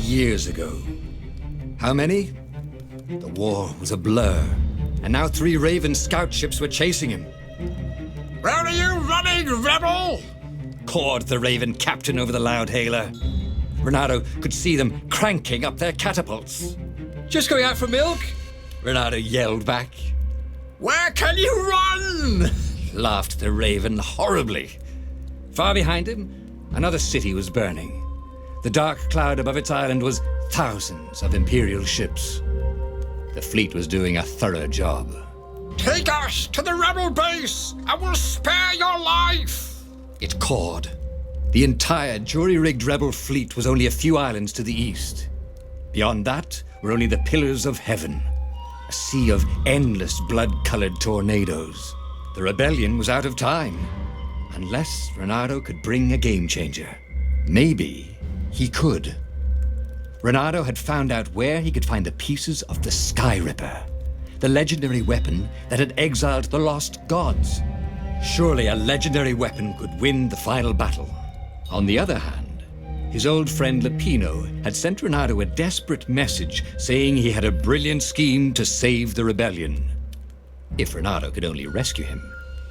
years ago. How many? The war was a blur, and now 3 Raven scout ships were chasing him. Where are you running, rebel? Cawed the Raven captain over the loud hailer. Reynardo could see them cranking up their catapults. Just going out for milk? Reynardo yelled back. Where can you run? Laughed the Raven horribly. Far behind him, another city was burning. The dark cloud above its island was thousands of Imperial ships. The fleet was doing a thorough job. Take us to the rebel base, and we'll spare your life! It cawed. The entire jury-rigged rebel fleet was only a few islands to the east. Beyond that were only the pillars of heaven, a sea of endless blood-colored tornadoes. The rebellion was out of time, unless Reynardo could bring a game-changer. Maybe he could. Reynardo had found out where he could find the pieces of the Sky Ripper, the legendary weapon that had exiled the lost gods. Surely a legendary weapon could win the final battle. On the other hand, his old friend Lapino had sent Reynardo a desperate message saying he had a brilliant scheme to save the rebellion. If Reynardo could only rescue him.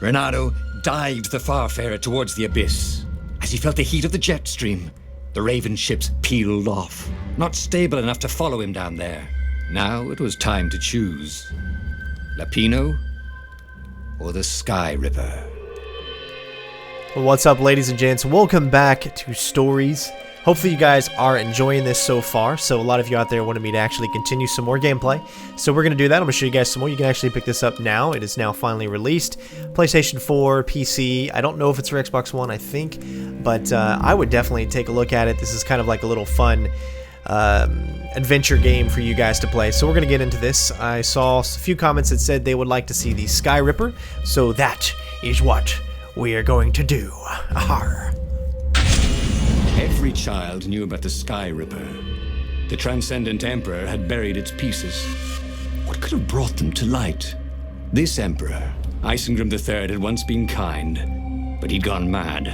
Reynardo dived the Farfarer towards the abyss. As he felt the heat of the jet stream, the Raven ships peeled off, not stable enough to follow him down there. Now it was time to choose. Lapino or the Sky Ripper. Well, what's up, ladies and gents? Welcome back to Stories. Hopefully you guys are enjoying this so far. So a lot of you out there wanted me to actually continue some more gameplay. So we're going to do that. I'm going to show you guys some more. You can actually pick this up now. It is now finally released. PlayStation 4, PC. I don't know if it's for Xbox One, I think. But I would definitely take a look at it. This is kind of like a little fun adventure game for you guys to play. So we're going to get into this. I saw a few comments that said they would like to see the Sky Ripper. So that is what we are going to do. Arr. Every child knew about the Sky Ripper. The Transcendent Emperor had buried its pieces. What could have brought them to light? This Emperor, Isengrim III, had once been kind, but he'd gone mad.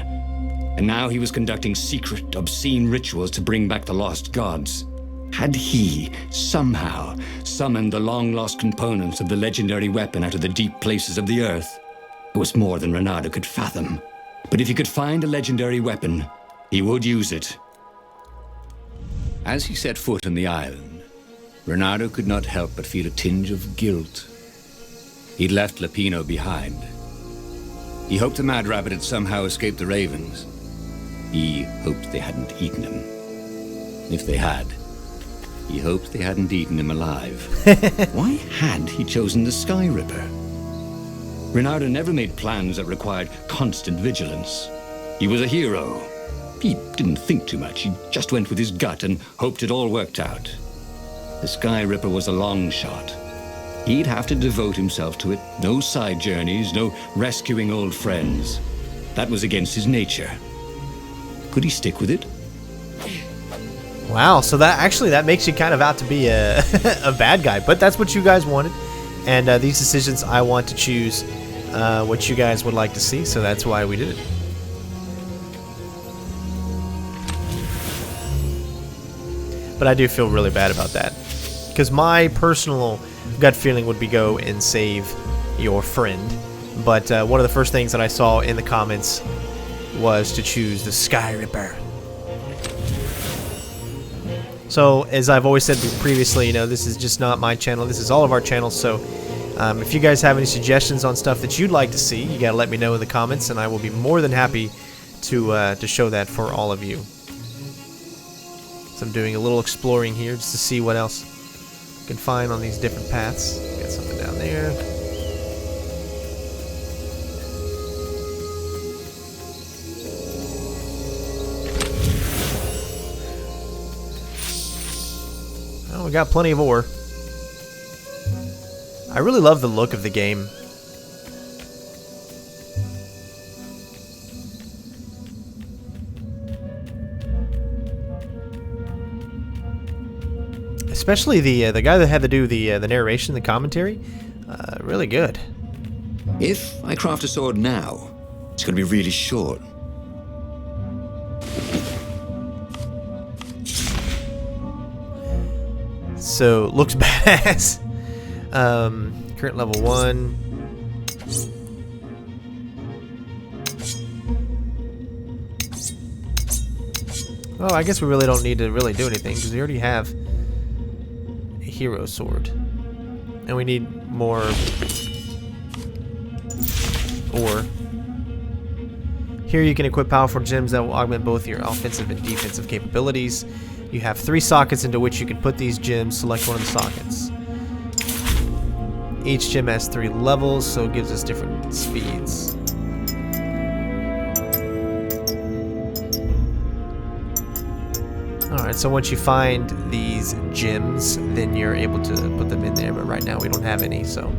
And now he was conducting secret, obscene rituals to bring back the lost gods. Had he, somehow, summoned the long-lost components of the legendary weapon out of the deep places of the earth? It was more than Reynardo could fathom. But if he could find a legendary weapon, he would use it. As he set foot on the island, Reynardo could not help but feel a tinge of guilt. He'd left Lapino behind. He hoped the Mad Rabbit had somehow escaped the Ravens. He hoped they hadn't eaten him. If they had, he hoped they hadn't eaten him alive. Why had he chosen the Sky Ripper? Reynardo never made plans that required constant vigilance. He was a hero. He didn't think too much. He just went with his gut and hoped it all worked out. The Sky Ripper was a long shot. He'd have to devote himself to it. No side journeys, no rescuing old friends. That was against his nature. Could he stick with it? Wow, so that makes you kind of out to be a, a bad guy, but that's what you guys wanted. And these decisions, I want to choose what you guys would like to see, so that's why we did it. But I do feel really bad about that, because my personal gut feeling would be go and save your friend. But one of the first things that I saw in the comments was to choose the Sky Ripper. So, as I've always said previously, you know, this is just not my channel. This is all of our channels. So, if you guys have any suggestions on stuff that you'd like to see, you gotta let me know in the comments, and I will be more than happy to show that for all of you. So I'm doing a little exploring here just to see what else I can find on these different paths. Got something down there. Oh, we got plenty of ore. I really love the look of the game. Especially the guy that had to do the narration, the commentary, really good. If I craft a sword now, it's going to be really short. So looks badass. Current level 1. Oh, I guess we really don't need to really do anything because we already have a hero sword. And we need more ore. Here you can equip powerful gems that will augment both your offensive and defensive capabilities. You have 3 sockets into which you can put these gems. Select one of the sockets. Each gem has 3 levels, so it gives us different speeds. Alright, so once you find these gems, then you're able to put them in there, but right now we don't have any, so...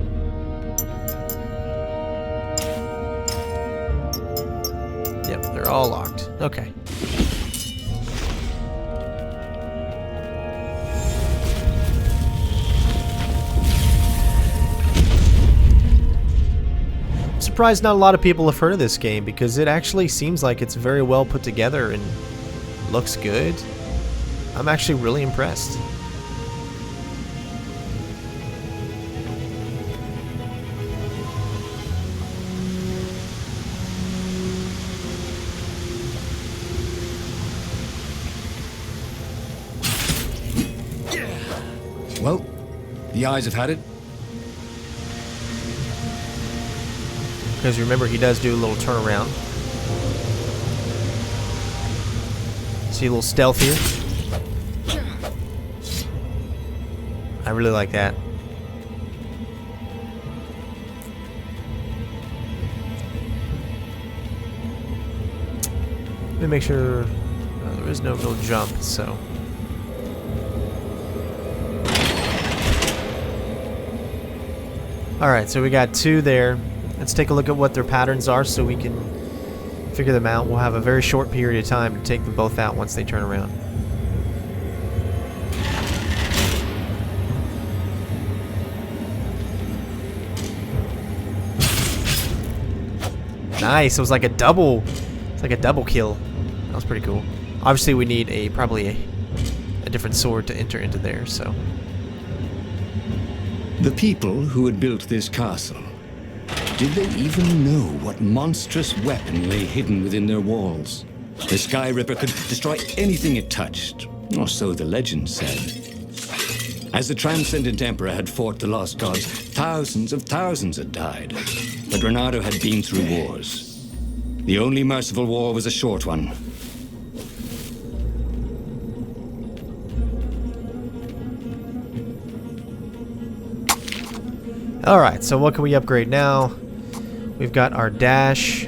Yep, they're all locked. Okay. I'm surprised not a lot of people have heard of this game, because it actually seems like it's very well put together and looks good. I'm actually really impressed. Well, the eyes have had it. Because remember, he does do a little turnaround. See a little stealth here? I really like that. Let me make sure there is no real jump, so. Alright, so we got 2 there. Let's take a look at what their patterns are so we can figure them out. We'll have a very short period of time to take them both out once they turn around. Nice. It was like a double. It's like a double kill. That was pretty cool. Obviously, we need probably a different sword to enter into there. So The people who had built this castle, did they even know what monstrous weapon lay hidden within their walls? The Sky Ripper could destroy anything it touched, or so the legend said. As the Transcendent Emperor had fought the Lost Gods, thousands of thousands had died. But Reynardo had been through wars. The only merciful war was a short one. alright, so what can we upgrade now? We've got our dash.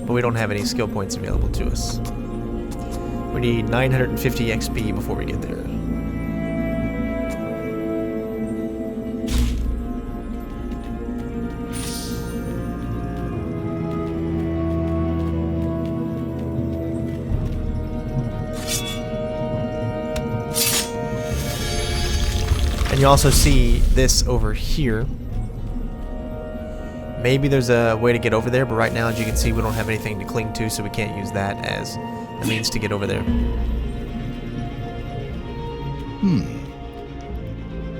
But we don't have any skill points available to us. We need 950 XP before we get there. And you also see this over here. Maybe there's a way to get over there, but right now, as you can see, we don't have anything to cling to, so we can't use that as a means to get over there.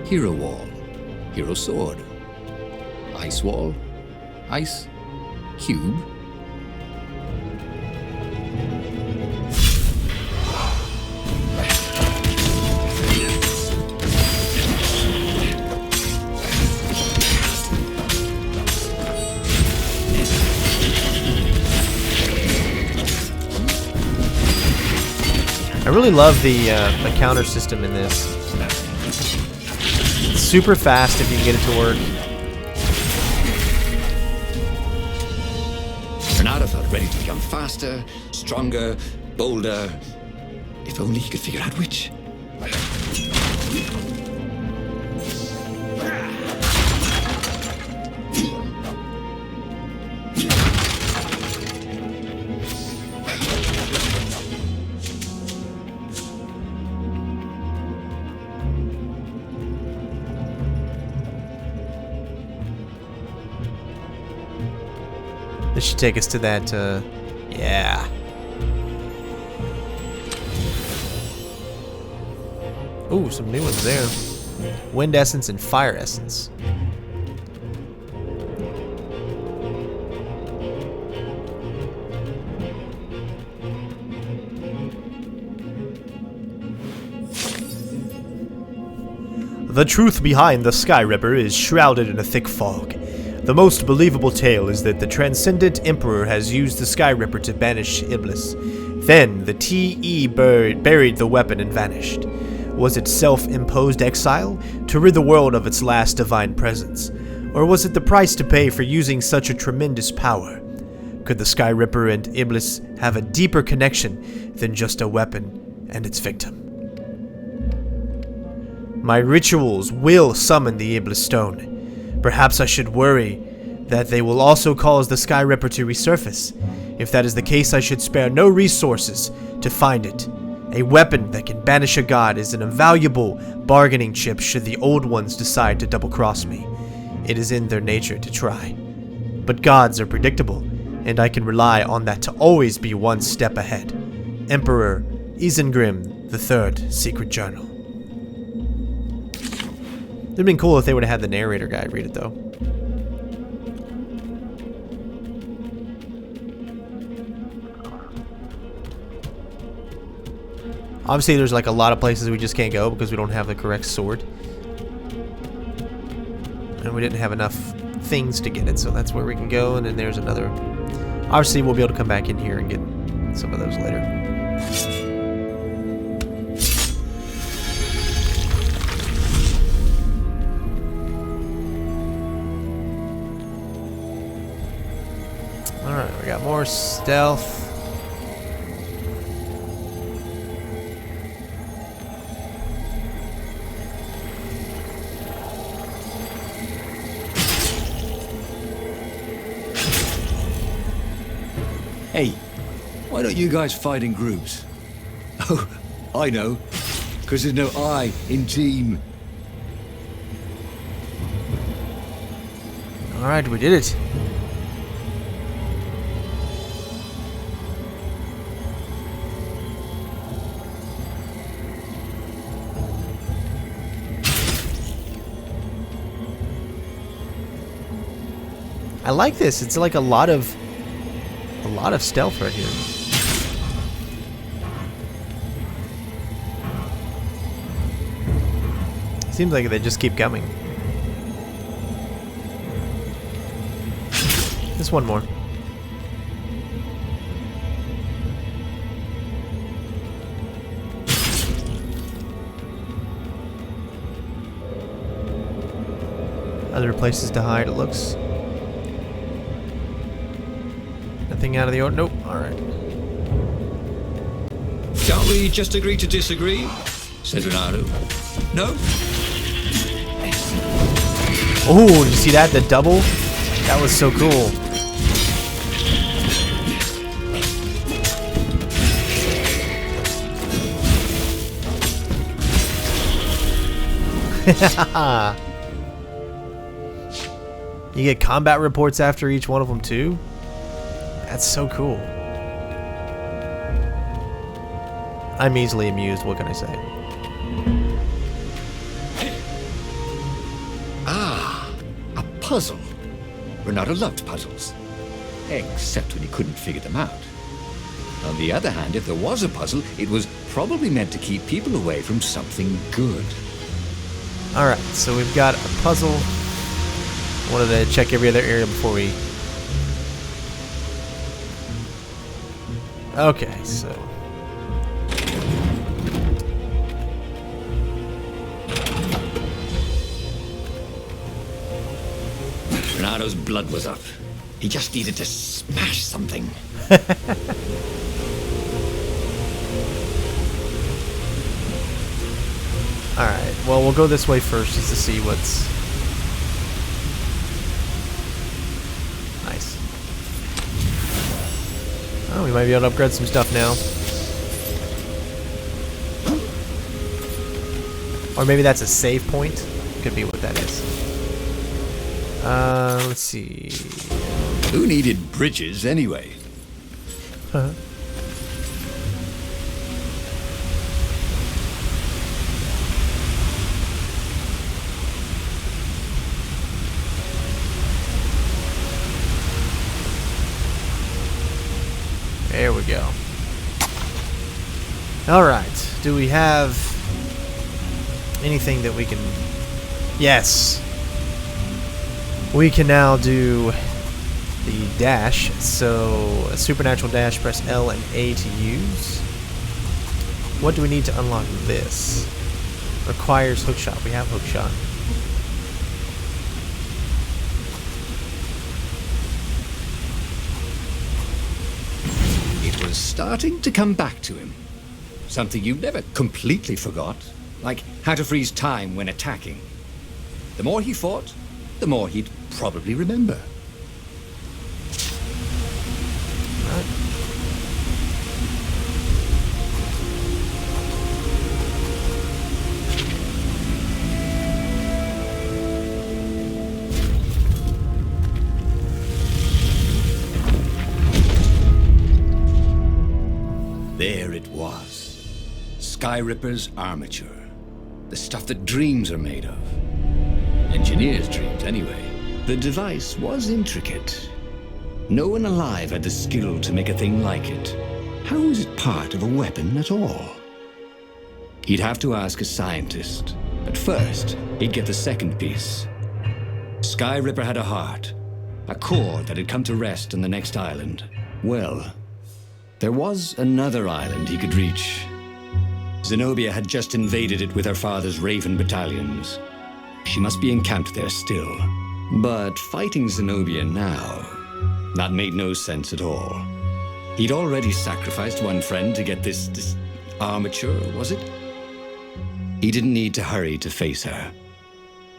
Hero wall, hero sword, ice wall, ice cube. I really love the counter system in this. It's super fast if you can get it to work. Reynardo felt ready to become faster, stronger, bolder. If only he could figure out which. This should take us to that, yeah. Ooh, some new ones there. Wind essence and fire essence. The truth behind the Sky Ripper is shrouded in a thick fog. The most believable tale is that the transcendent Emperor has used the Sky Ripper to banish Iblis. Then, the TE buried the weapon and vanished. Was it self-imposed exile, to rid the world of its last divine presence? Or was it the price to pay for using such a tremendous power? Could the Sky Ripper and Iblis have a deeper connection than just a weapon and its victim? My rituals will summon the Iblis Stone. Perhaps I should worry that they will also cause the Sky Ripper to resurface. If that is the case, I should spare no resources to find it. A weapon that can banish a god is an invaluable bargaining chip should the old ones decide to double-cross me. It is in their nature to try. But gods are predictable, and I can rely on that to always be one step ahead. Emperor Isengrim III, Secret Journal. It'd been cool if they would have had the narrator guy read it, though. Obviously, there's like a lot of places we just can't go because we don't have the correct sword. And we didn't have enough things to get it, so that's where we can go. And then there's another... Obviously, we'll be able to come back in here and get some of those later. Alright, we got more stealth. Hey, why don't you guys fight in groups? Oh, I know. Because there's no I in team. Alright, we did it. I like this. It's like a lot of stealth right here. Seems like they just keep coming. Just one more. Other places to hide, it looks. Nothing out of the order. Nope. Alright. Shall we just agree to disagree? Said Reynardo. No? Oh, did you see that? The double? That was so cool. You get combat reports after each one of them too? That's so cool. I'm easily amused, what can I say? Ah, a puzzle. Reynardo loved puzzles. Except when he couldn't figure them out. On the other hand, if there was a puzzle, it was probably meant to keep people away from something good. Alright, so we've got a puzzle. I wanted to check every other area before we... Okay, so... Reynardo's blood was up. He just needed to smash something. Alright, well, we'll go this way first just to see what's... Nice. Oh, we might be able to upgrade some stuff now. Or maybe that's a save point. Could be what that is. Let's see. Who needed bridges anyway? Alright, do we have anything that we can... Yes! We can now do the dash, so a supernatural dash, press L and A to use. What do we need to unlock this? Requires hookshot. We have hookshot. It was starting to come back to him. Something you never completely forgot, like how to freeze time when attacking. The more he fought, the more he'd probably remember. There it was. Skyripper's armature. The stuff that dreams are made of. Engineers' dreams, anyway. The device was intricate. No one alive had the skill to make a thing like it. How is it part of a weapon at all? He'd have to ask a scientist. But first, he'd get the second piece. Skyripper had a heart. A core that had come to rest on the next island. Well, there was another island he could reach. Zenobia had just invaded it with her father's Raven battalions. She must be encamped there still. But fighting Zenobia now, that made no sense at all. He'd already sacrificed one friend to get this armature, was it? He didn't need to hurry to face her.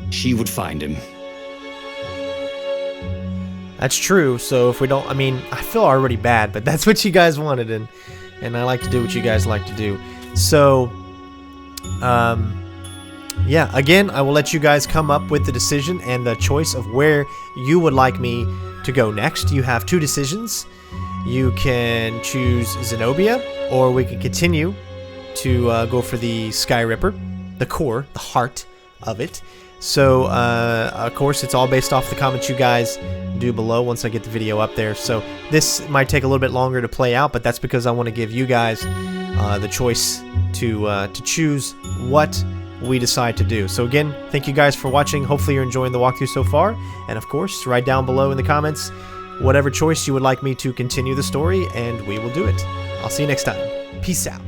She would find him. That's true, so if we don't... I mean, I feel already bad, but that's what you guys wanted, and I like to do what you guys like to do. So, yeah, again, I will let you guys come up with the decision and the choice of where you would like me to go next. You have two decisions. You can choose Zenobia, or we can continue to go for the Skyripper, the core, the heart of it. So, of course, it's all based off the comments you guys do below once I get the video up there. So this might take a little bit longer to play out, but that's because I want to give you guys the choice to choose what we decide to do. So again, thank you guys for watching. Hopefully you're enjoying the walkthrough so far. And of course, write down below in the comments whatever choice you would like me to continue the story, and we will do it. I'll see you next time. Peace out.